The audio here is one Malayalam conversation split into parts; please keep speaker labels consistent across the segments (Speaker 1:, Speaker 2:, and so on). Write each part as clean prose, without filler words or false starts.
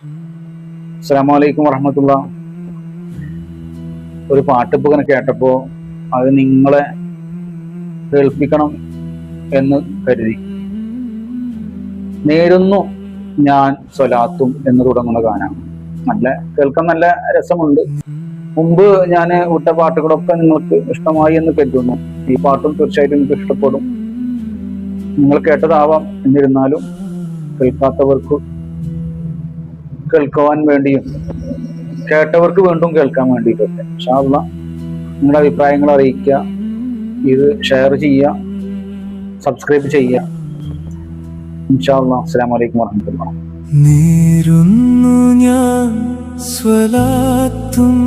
Speaker 1: അസ്സലാമു അലൈക്കും വറഹ്മത്തുള്ളാഹി. ഒരു പാട്ടിപ്പ് ഇങ്ങനെ കേട്ടപ്പോൾ അത് നിങ്ങളെ കേൾപ്പിക്കണം എന്ന് കരുതി. നേരുന്നു ഞാൻ സ്വലാത്തും എന്ന് തുടങ്ങുന്ന ഗാനാണ്. കേൾക്കാൻ നല്ല രസമുണ്ട്. മുമ്പ് ഞാൻ വിട്ട പാട്ടുകളൊക്കെ നിങ്ങൾക്ക് ഇഷ്ടമായി എന്ന് കരുതുന്നു. ഈ പാട്ടും തീർച്ചയായിട്ടും നിങ്ങൾക്ക് ഇഷ്ടപ്പെടും. നിങ്ങൾ കേട്ടതാവാം, എന്നിരുന്നാലും കേൾക്കാത്തവർക്ക് കേൾക്കുവാൻ വേണ്ടിയും കേട്ടവർക്ക് വീണ്ടും കേൾക്കാൻ വേണ്ടിയിട്ടൊക്കെ ഇൻഷാ അല്ലാഹ് നിങ്ങളുടെ അഭിപ്രായങ്ങൾ അറിയിക്കുക. ഇത് ഷെയർ ചെയ്യുക, സബ്സ്ക്രൈബ് ചെയ്യുക. ഇൻഷാ അല്ലാഹ്. അസ്സലാമു അലൈക്കും വറഹ്മത്തുള്ളാഹി.
Speaker 2: നേരുന്നു ഞാൻ സ്വലാത്തും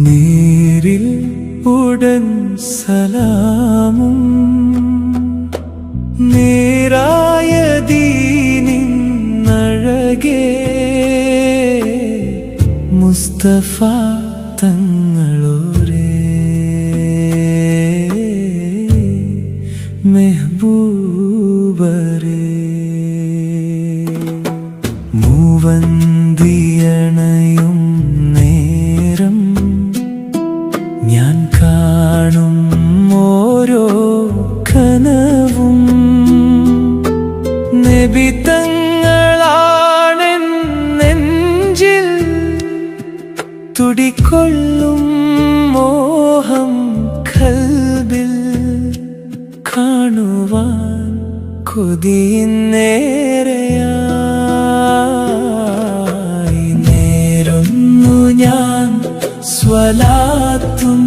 Speaker 2: നേരിൽ ഉടൻ സലാമും നേരായ ദീനിന്നഴകേ മുസ്തഫ തങ്ങളോരേ മെഹബൂബരേ മൂവന്തിയണയും നേരം ഞാൻ കാണും ഓരോ കനവും നബി തങ്ങളാണെൻ നെഞ്ചിൽ തുടികൊള്ളും മോഹം ഖൽബിൽ കാണുവാൻ കൊതിയിന്നേറെയായി നേരുന്നു ഞാൻ സ്വലാത്തും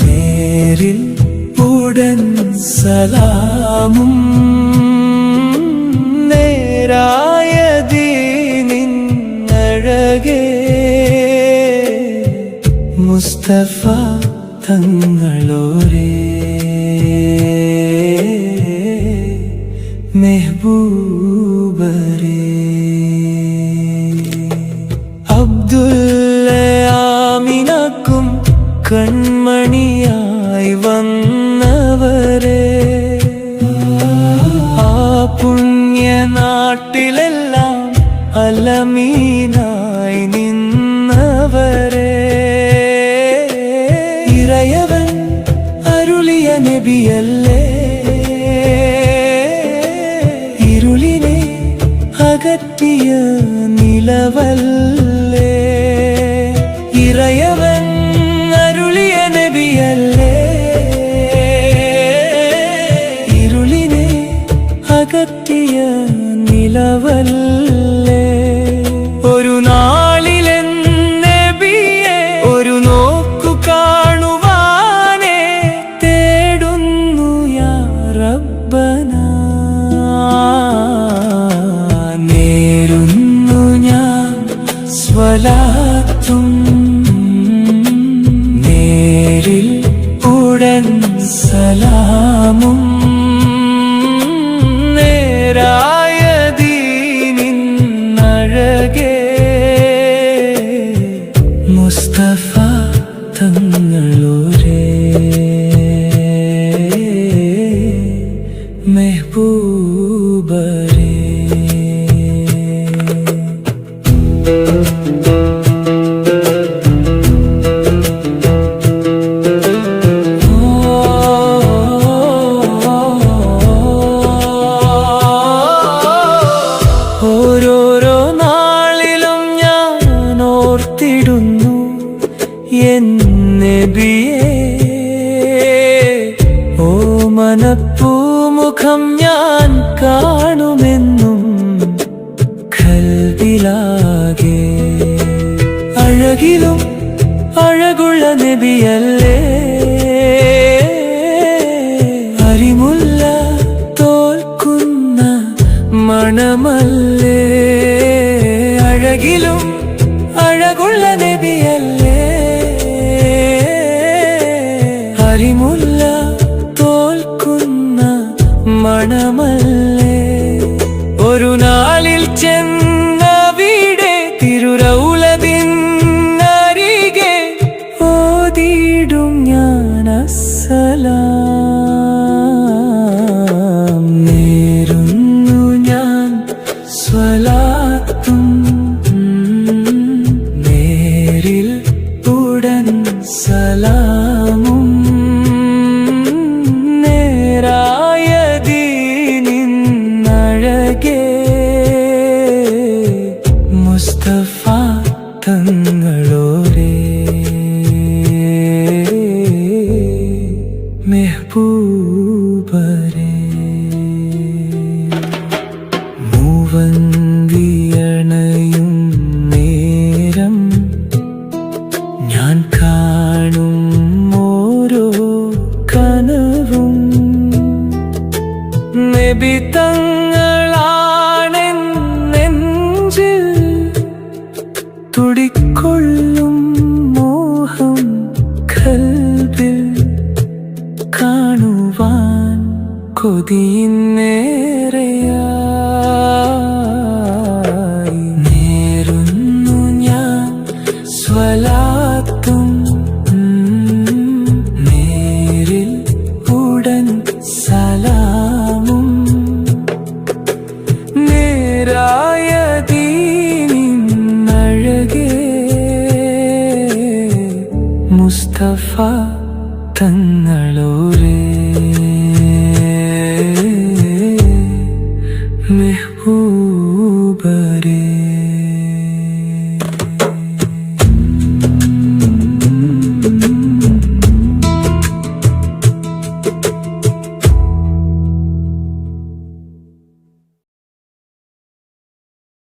Speaker 2: നേരിൽ ഉടൻ സലാമും നേരായ ദീനിന്നഴകേ മുസ്തഫ തങ്ങളോരേ മെഹബൂബരേ അബ്ദുല്ലയാമിനക്കും കൺമണിയായി വന്നവരെ ആ പുണ്യ നാട്ടിലെല്ലാം അലമീനായി നിന്നവരെ ഇറയവൻ അരുളിയ നബിയല്ലേ ഇരുളിനെ അകറ്റിയ നിലവല്ലേ ഇറയവൻ അരുളിയ നബിയല്ലേ ഇരുളിനെ അകറ്റിയ നിലവല്ലേ ഒരു നാളിലെൻ നബിയെ ഒരു നോക്കു കാണുവാനേ തേടുന്നു യാ റബ്ബനാ നേരുന്നു ഞാൻ സ്വലാത്തും നേരിൽ ഉടൻ സലാമും നേരായ ദീനിന്നഴകേ മുസ്തഫ തങ്ങളോരേ മെഹബൂബരേ ഓരോരോ നാളിലും ഞാൻ ഓർത്തിടുന്നു എൻ നബിയേ ഓ മനപ്പൂമുഖം ഞാൻ കാണുമെന്നും ഖൽബിലാകെ അഴകിലും അഴകുള്ള നബിയല്ലേ അരിമുല്ല തോൽക്കുന്ന മണമല്ലേ അഴകിലും അഴകുള്ള നബിയല്ലേ അരിമുല്ല തോൽക്കുന്ന മണമല്ലേ ഒരു നാളിൽ ചെന്നവിടെ തിരുരൗലതിന്നരികെ ഓതിടും ഞാൻ അസ്സലാം നേരുന്നു ഞാൻ സലാമും നേരായ ദീനിന്നഴകേ മുസ്തഫ തങ്ങളോരേ